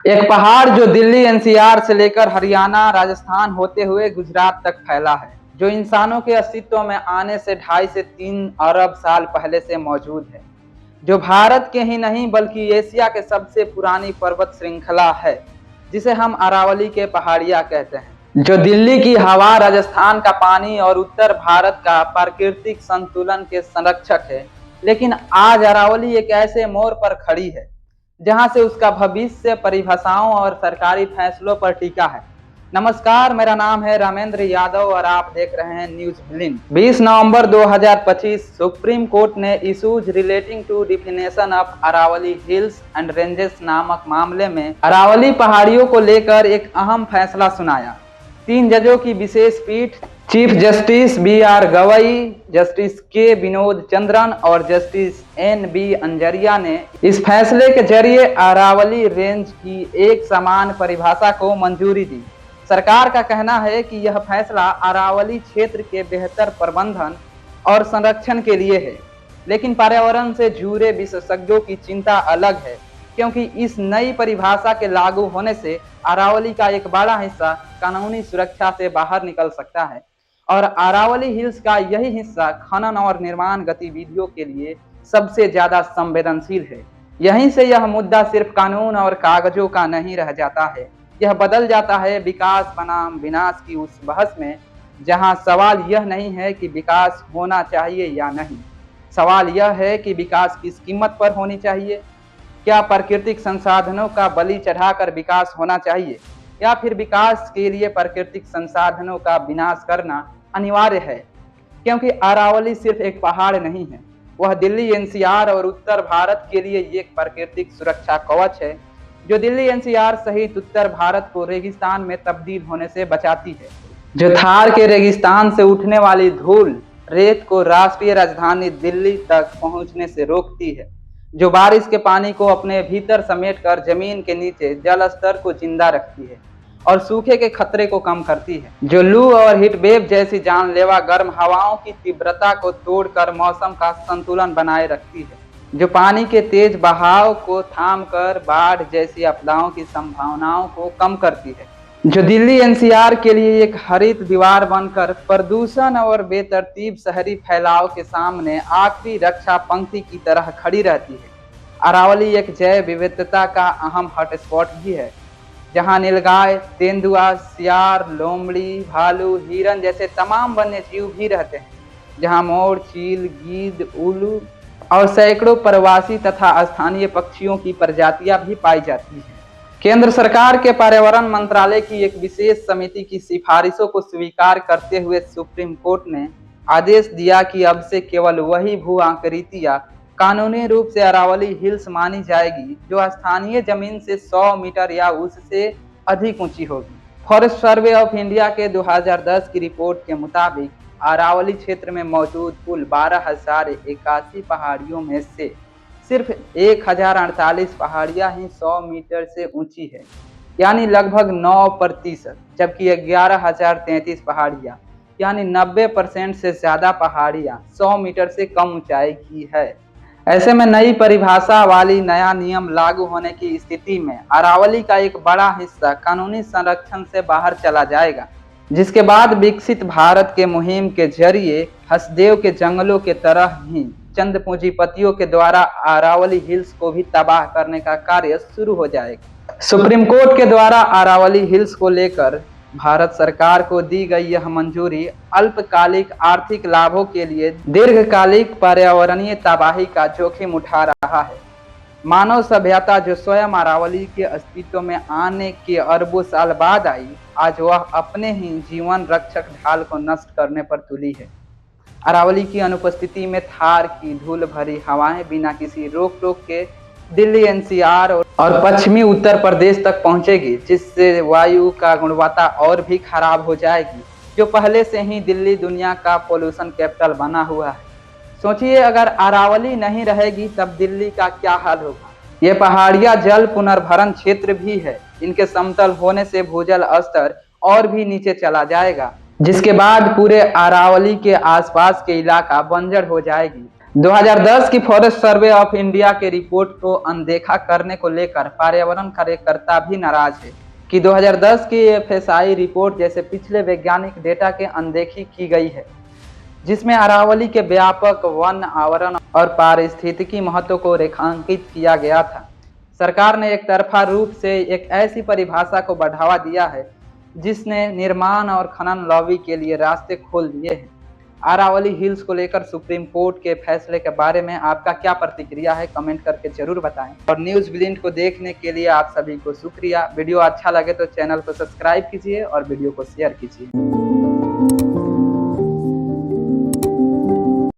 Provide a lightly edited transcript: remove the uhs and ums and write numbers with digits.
एक पहाड़ जो दिल्ली एनसीआर से लेकर हरियाणा राजस्थान होते हुए गुजरात तक फैला है, जो इंसानों के अस्तित्व में आने से 2.5 से 3 अरब साल पहले से मौजूद है, जो भारत के ही नहीं बल्कि एशिया के सबसे पुरानी पर्वत श्रृंखला है, जिसे हम अरावली के पहाड़िया कहते हैं, जो दिल्ली की हवा, राजस्थान का पानी और उत्तर भारत का प्राकृतिक संतुलन के संरक्षक है। लेकिन आज अरावली एक ऐसे मोड़ पर खड़ी है जहां से उसका भविष्य परिभाषाओं और सरकारी फैसलों पर टिका है। नमस्कार, मेरा नाम है रामेंद्र यादव और आप देख रहे हैं न्यूज ब्लिन। 20 नवंबर 2025 सुप्रीम कोर्ट ने issues relating to definition of Aravalli hills and ranges नामक मामले में अरावली पहाड़ियों को लेकर एक अहम फैसला सुनाया। 3 जजों की विशेष पीठ chief justice B R. Gavai, justice K. Vinod Chandran और जस्टिस एन.बी. अंजरिया ने इस फैसले के जरिए अरावली रेंज की एक समान परिभाषा को मंजूरी दी। सरकार का कहना है कि यह फैसला अरावली क्षेत्र के बेहतर प्रबंधन और संरक्षण के लिए है, लेकिन पर्यावरण से जुड़े विशेषज्ञों की चिंता अलग है, क्योंकि इस नई परिभाषा के लागू होने से अरावली का एक बड़ा हिस्सा कानूनी सुरक्षा से बाहर निकल सकता है और अरावली हिल्स का यही हिस्सा खनन और निर्माण गतिविधियों के लिए सबसे ज्यादा संवेदनशील है। यहीं से यह मुद्दा सिर्फ कानून और कागजों का नहीं रह जाता है, यह बदल जाता है विकास बनाम विनाश की उस बहस में, जहां सवाल यह नहीं है कि विकास होना चाहिए या नहीं, सवाल यह है कि विकास किस कीमत पर होनी चाहिए। क्या प्राकृतिक संसाधनों का बलि चढ़ाकर विकास होना चाहिए या फिर विकास के लिए प्राकृतिक संसाधनों का विनाश करना अनिवार्य है? क्योंकि अरावली सिर्फ एक पहाड़ नहीं है, वह दिल्ली एनसीआर और उत्तर भारत के लिए एक प्राकृतिक सुरक्षा कवच है, जो दिल्ली एनसीआर सहित उत्तर भारत को रेगिस्तान में तब्दील होने से बचाती है, जो थार के रेगिस्तान से उठने वाली धूल रेत को राष्ट्रीय राजधानी दिल्ली तक पहुंचने से रोकती है, जो बारिश के पानी को अपने भीतर समेटकर जमीन के नीचे जल स्तर को जिंदा रखती है और सूखे के खतरे को कम करती है, जो लू और हीट वेव जैसी जानलेवा गर्म हवाओं की तीव्रता को तोड़कर मौसम का संतुलन बनाए रखती है, जो पानी के तेज बहाव को थामकर बाढ़ जैसी आपदाओं की संभावनाओं को कम करती है, जो दिल्ली एनसीआर के लिए एक हरित दीवार बनकर प्रदूषण और बेतरतीब शहरी फैलाव के सामने आखिरी रक्षा पंक्ति की तरह खड़ी रहती है। अरावली एक जैव विविधता का अहम हॉटस्पॉट भी है, जहां नीलगाय, तेंदुआ, सियार, लोमड़ी, भालू, हिरन जैसे तमाम वन्य जीव भी रहते हैं, जहां मोर, चील, गीद, उल्लू और सैकड़ों प्रवासी तथा स्थानीय पक्षियों की प्रजातियां भी पाई जाती हैं। केंद्र सरकार के पर्यावरण मंत्रालय की एक विशेष समिति की सिफारिशों को स्वीकार करते हुए सुप्रीम कोर्ट ने आदेश दिया कि अब से केवल वही भू आकृतियां कानूनी रूप से अरावली हिल्स मानी जाएगी जो स्थानीय जमीन से 100 मीटर या उससे अधिक ऊंची होगी। फॉरेस्ट सर्वे ऑफ इंडिया के 2010 की रिपोर्ट के मुताबिक अरावली क्षेत्र में मौजूद कुल 12,081 पहाड़ियों में से सिर्फ 1,048 पहाड़ियां ही 100 मीटर से ऊंची है, यानी लगभग 9%, जबकि 11,033 पहाड़ियां यानी 90% से ज्यादा पहाड़ियां 100 मीटर से कम ऊंचाई की है। ऐसे में नई परिभाषा वाली नया नियम लागू होने की स्थिति में अरावली का एक बड़ा हिस्सा कानूनी संरक्षण से बाहर चला जाएगा, जिसके बाद विकसित भारत के मुहिम के जरिए हसदेव के जंगलों के तरह ही चंद पूंजीपतियों के द्वारा अरावली हिल्स को भी तबाह करने का कार्य शुरू हो जाएगा। सुप्रीम कोर्ट के द्वारा अरावली हिल्स को लेकर भारत सरकार को दी गई यह मंजूरी अल्पकालिक आर्थिक लाभों के लिए दीर्घकालिक पर्यावरणीय तबाही का जोखिम उठा रहा है। मानव सभ्यता जो स्वयं अरावली के अस्तित्व में आने के अरबों साल बाद आई, आज वह अपने ही जीवन रक्षक ढाल को नष्ट करने पर तुली है। अरावली की अनुपस्थिति में थार की धूल भरी हवाएं बिना किसी रोक टोक के दिल्ली एनसीआर और पश्चिमी उत्तर प्रदेश तक पहुंचेगी, जिससे वायु का गुणवत्ता और भी खराब हो जाएगी, जो पहले से ही दिल्ली दुनिया का पोल्यूशन कैपिटल बना हुआ है। सोचिए, अगर अरावली नहीं रहेगी तब दिल्ली का क्या हाल होगा। ये पहाड़ियां जल पुनर्भरण क्षेत्र भी है, इनके समतल होने से भूजल स्तर और भी नीचे चला जाएगा, जिसके बाद पूरे अरावली के आसपास के इलाका बंजर हो जाएगी। 2010 की फॉरेस्ट सर्वे ऑफ इंडिया के रिपोर्ट को अनदेखा करने को लेकर पर्यावरण कार्यकर्ता भी नाराज है कि 2010 की एफएसआई रिपोर्ट जैसे पिछले वैज्ञानिक डेटा के अनदेखी की गई है, जिसमें अरावली के व्यापक वन आवरण और पारिस्थितिकी महत्व को रेखांकित किया गया था। सरकार ने एक तरफा रूप से एक ऐसी परिभाषा को बढ़ावा दिया है जिसने निर्माण और खनन लॉबी के लिए रास्ते खोल दिए हैं। अरावली हिल्स को लेकर सुप्रीम कोर्ट के फैसले के बारे में आपका क्या प्रतिक्रिया है, कमेंट करके जरूर बताएं। और न्यूज़ ब्लिंट को देखने के लिए आप सभी को शुक्रिया। वीडियो अच्छा लगे तो चैनल को सब्सक्राइब कीजिए और वीडियो को शेयर कीजिए।